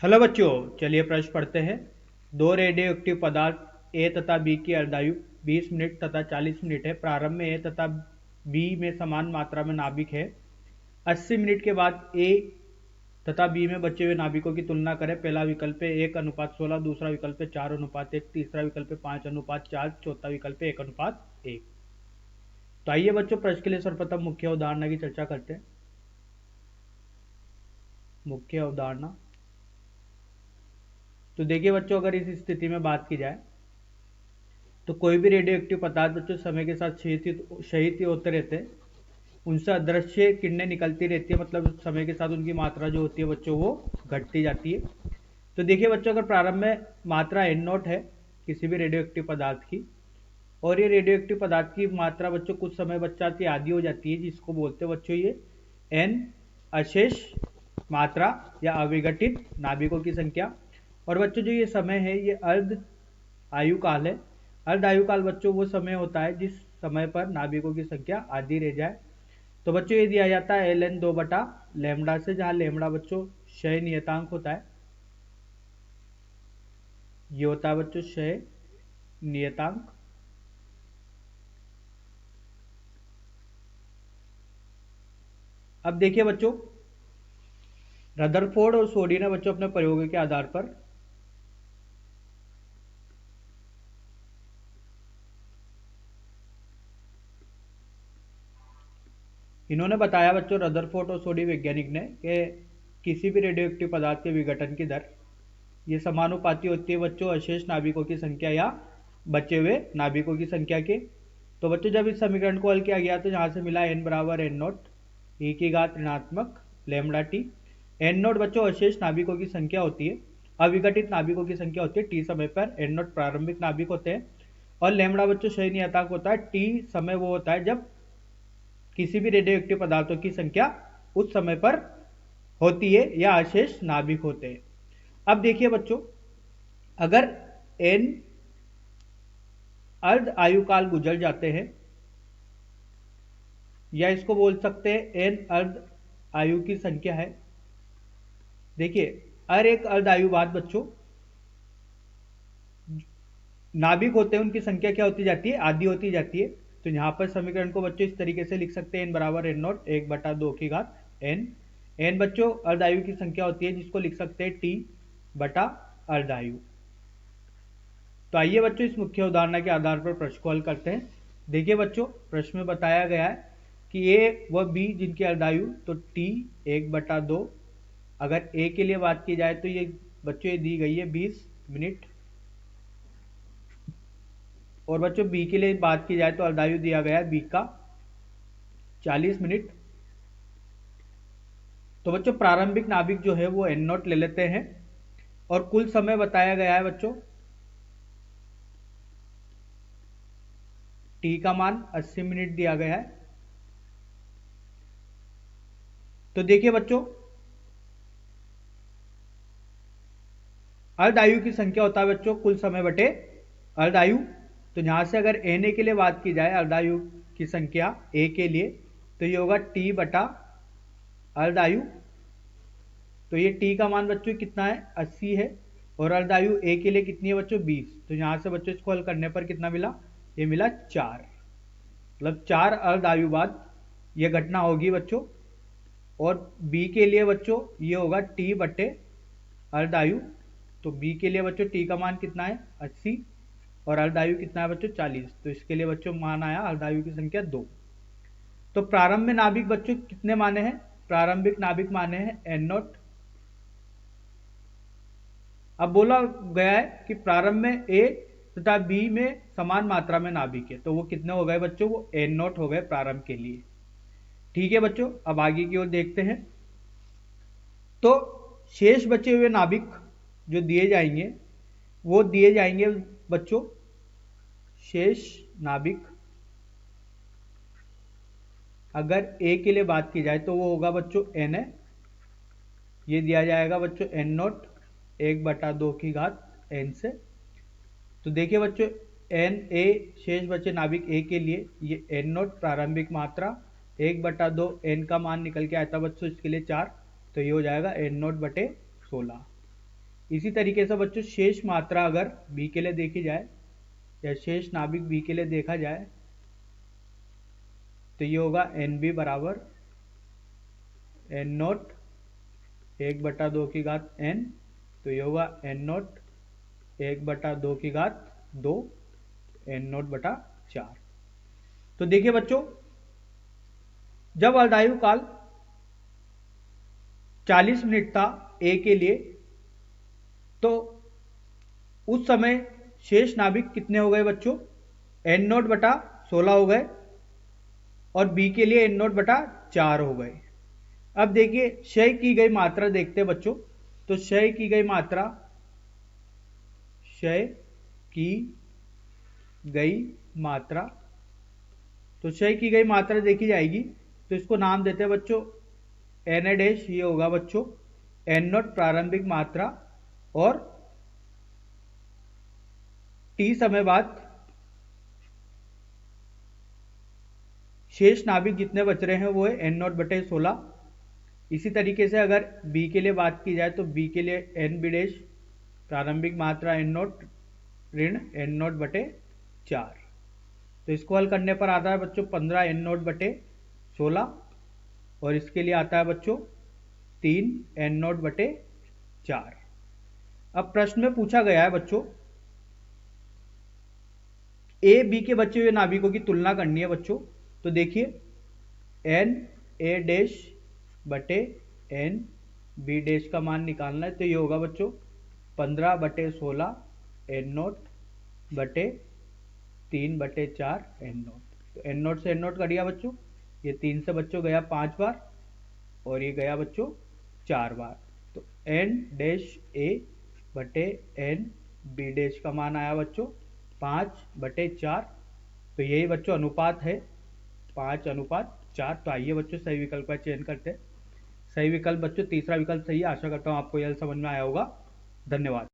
Hello बच्चों, चलिए प्रश्न पढ़ते हैं। दो रेडियो एक्टिव पदार्थ ए तथा बी की अर्धायु 20 मिनट तथा 40 मिनट है। प्रारंभ में ए तथा बी में समान मात्रा में नाभिक है। 80 मिनट के बाद ए तथा बी में बचे हुए नाभिकों की तुलना करें। पहला विकल्प है 1:16, दूसरा विकल्प है 4:1, तीसरा विकल्प है 5:4, चौथा विकल्प है 1:1। तो आइए बच्चों, प्रश्न के लिए सर्वप्रथम मुख्य अवधारणा की चर्चा करते हैं। मुख्य अवधारणा। तो देखिए बच्चों, अगर इस स्थिति में बात की जाए तो कोई भी रेडियो एक्टिव पदार्थ बच्चों समय के साथ क्षयित होते रहते हैं। उनसे अदृश्य किरणें निकलती रहती है, मतलब समय के साथ उनकी मात्रा जो होती है बच्चों वो घटती जाती है। तो देखिए बच्चों, अगर प्रारंभ में मात्रा एन नॉट है किसी भी रेडियो एक्टिव पदार्थ की, और ये रेडियो एक्टिव पदार्थ की मात्रा बच्चों कुछ समय पश्चात ही आधी हो जाती है, जिसको बोलते हैं बच्चों ये एन अशेष मात्रा या अविघटित नाभिकों की संख्या। और बच्चों जो ये समय है ये अर्ध आयु काल है। अर्ध आयु काल बच्चों वो समय होता है जिस समय पर नाभिकों की संख्या आधी रह जाए। तो बच्चों ये दिया जाता है ln 2/लैम्डा से, जहां लैम्डा बच्चों क्षय नियतांक होता है। ये होता है बच्चों क्षय नियतांक। अब देखिए बच्चों, रदरफोर्ड और सोडी ने बच्चों अपने प्रयोगों के आधार पर इन्होंने बताया बच्चों, रदरफोर्ड और सोडी वैज्ञानिक ने, कि किसी भी रेडियो एक्टिव पदार्थ के विघटन की दर ये समानुपाती होती है बच्चों अशेष नाभिकों की संख्या या बचे हुए नाभिकों की संख्या के। तो बच्चों जब इस समीकरण को हल किया गया तो यहाँ से मिला n बराबर एन नॉट ई की घात ऋणात्मक लैम्डा टी। एन नॉट बच्चों अशेष नाभिकों की संख्या होती है, अविघटित नाभिकों की संख्या होती है टी समय पर। एन नॉट प्रारंभिक नाभिक होते हैं, और लैम्डा बच्चों क्षय नियतांक होता है। टी समय वो होता है जब किसी भी रेडियो एक्टिव पदार्थों की संख्या उस समय पर होती है या अशेष नाभिक होते हैं। अब देखिए बच्चों, अगर n अर्ध आयु काल गुजर जाते हैं, या इसको बोल सकते हैं n अर्ध आयु की संख्या है। देखिए, हर एक अर्ध आयु बाद बच्चों नाभिक होते हैं उनकी संख्या क्या होती जाती है, आधी होती जाती है। तो यहां पर समीकरण को बच्चों इस तरीके से लिख सकते हैं, n बराबर एन नॉट 1/2 की घात n। n बच्चों अर्ध आयु की संख्या होती है, जिसको लिख सकते हैं t बटा अर्ध आयु। तो आइए बच्चों, इस मुख्य उदाहरण के आधार पर प्रश्न को हल करते हैं। देखिए बच्चों, प्रश्न में बताया गया है कि ए व बी जिनकी अर्धायु तो t 1/2। अगर ए के लिए बात की जाए तो ये बच्चों ये दी गई है 20 मिनट, और बच्चों बी के लिए बात की जाए तो अर्धायु दिया गया है बी का 40 मिनट। तो बच्चों प्रारंभिक नाभिक जो है वो एन नॉट ले लेते हैं, और कुल समय बताया गया है बच्चों टी का मान 80 मिनट दिया गया है। तो देखिए बच्चों, अर्ध आयु की संख्या होता है बच्चों कुल समय बटे अर्ध आयु। तो यहां से अगर एन ए के लिए बात की जाए, अर्ध आयु की संख्या ए के लिए, तो ये होगा टी बटा अर्ध आयु। तो ये टी का मान बच्चों कितना है, 80 है, और अर्ध आयु ए के लिए कितनी है बच्चों, 20। तो यहां से बच्चों इसको हल करने पर कितना मिला, ये मिला 4। मतलब 4 अर्ध आयु बाद ये घटना होगी बच्चों। और बी के लिए बच्चों ये होगा टी बटे अर्ध आयु। तो बी के लिए बच्चों टी का मान कितना है, 80, और अर्ध आयु कितना है बच्चों, 40। तो इसके लिए बच्चों मान आया अर्ध आयु की संख्या 2। तो प्रारंभ में नाभिक बच्चों कितने माने हैं, प्रारंभिक नाभिक माने हैं एन नॉट। अब बोला गया है कि प्रारंभ में ए तथा बी में समान मात्रा में नाभिक है, तो वो कितने हो गए बच्चों, वो एन नॉट हो गए प्रारंभ के लिए। ठीक है बच्चों, अब आगे की ओर देखते हैं। तो शेष बचे हुए नाभिक जो दिए जाएंगे वो दिए जाएंगे बच्चों शेष नाभिक। अगर ए के लिए बात की जाए तो वो होगा बच्चों एन है, ये दिया जाएगा बच्चों एन नॉट 1/2 की घात एन से। तो देखिए बच्चों, एन ए शेष बचे नाभिक ए के लिए ये एन नॉट प्रारंभिक मात्रा 1/2 एन का मान निकल के आया था बच्चों इसके लिए 4। तो ये हो जाएगा एन नॉट बटे 16। इसी तरीके से बच्चों शेष मात्रा अगर बी के लिए देखी जाए या शेष नाभिक बी के लिए देखा जाए तो ये होगा एन बी बराबर एन नोट 1/2 की घात एन, तो ये होगा एन नोट 1/2 की घात 2 एन नोट बटा 4। तो देखिए बच्चों, जब अर्धायु काल 40 मिनट था ए के लिए, तो उस समय शेष नाभिक कितने हो गए बच्चों? एन नोट बटा 16 हो गए और बी के लिए एन नोट बटा 4 हो गए। अब देखिए क्षय की गई मात्रा देखते हैं बच्चों। तो क्षय की गई मात्रा, क्षय की गई मात्रा, तो क्षय की गई मात्रा देखी जाएगी। तो इसको नाम देते हैं बच्चों एन ए डैश, ये होगा बच्चों एन नोट प्रारंभिक मात्रा, और टी समय बाद शेष नाभिक जितने बच रहे हैं वो है एन नोट बटे 16। इसी तरीके से अगर बी के लिए बात की जाए तो बी के लिए एन बी डैश प्रारंभिक मात्रा एन नोट ऋण एन नोट बटे 4। तो इसको हल करने पर आता है बच्चों 15 एन नोट बटे 16, और इसके लिए आता है बच्चों 3 एन नोट बटे 4। अब प्रश्न में पूछा गया है बच्चों ए बी के बचे हुए नाभिकों की तुलना करनी है बच्चों। तो देखिए एन ए डैश बटे एन बी डैश का मान निकालना है। तो ये होगा बच्चों 15/16 एन नोट बटे 3/4 एन नोट। तो एन नोट से एन नोट कट गया बच्चों, ये 3 से बच्चों गया 5 बार और ये गया बच्चों 4 बार। तो एन डैश ए बटे एन बी डैश का मान आया बच्चों 5/4। तो यही बच्चों अनुपात है 5:4। तो आइए बच्चों सही विकल्प का चयन करते हैं। सही विकल्प बच्चों तीसरा विकल्प सही है। आशा करता हूँ आपको यह समझ में आया होगा। धन्यवाद।